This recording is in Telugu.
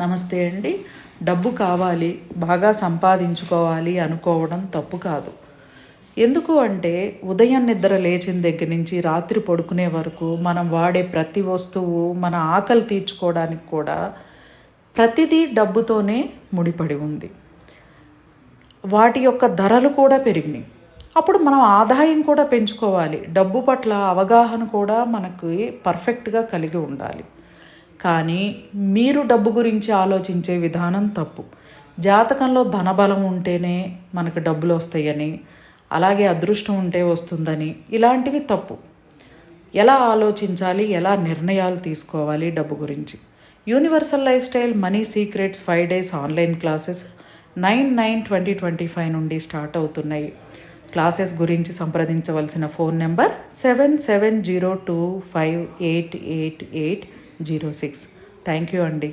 నమస్తే అండి. డబ్బు కావాలి, బాగా సంపాదించుకోవాలి అనుకోవడం తప్పు కాదు. ఎందుకు అంటే ఉదయం నిద్ర లేచిన దగ్గర నుంచి రాత్రి పడుకునే వరకు మనం వాడే ప్రతి వస్తువు, మన ఆకలి తీర్చుకోవడానికి కూడా ప్రతిదీ డబ్బుతోనే ముడిపడి ఉంది. వాటి యొక్క ధరలు కూడా పెరిగినాయి. అప్పుడు మనం ఆదాయం కూడా పెంచుకోవాలి. డబ్బు పట్ల అవగాహన కూడా మనకి పర్ఫెక్ట్గా కలిగి ఉండాలి. కానీ మీరు డబ్బు గురించి ఆలోచించే విధానం తప్పు. జాతకంలో ధనబలం ఉంటేనే మనకు డబ్బులు వస్తాయని, అలాగే అదృష్టం ఉంటే వస్తుందని, ఇలాంటివి తప్పు. ఎలా ఆలోచించాలి, ఎలా నిర్ణయాలు తీసుకోవాలి డబ్బు గురించి. Universal life style money secrets 5 days online classes 9/9/2025 నుండి స్టార్ట్ అవుతున్నాయి. క్లాసెస్ గురించి సంప్రదించవలసిన ఫోన్ నెంబర్ 7702588806. థ్యాంక్ యూ అండి.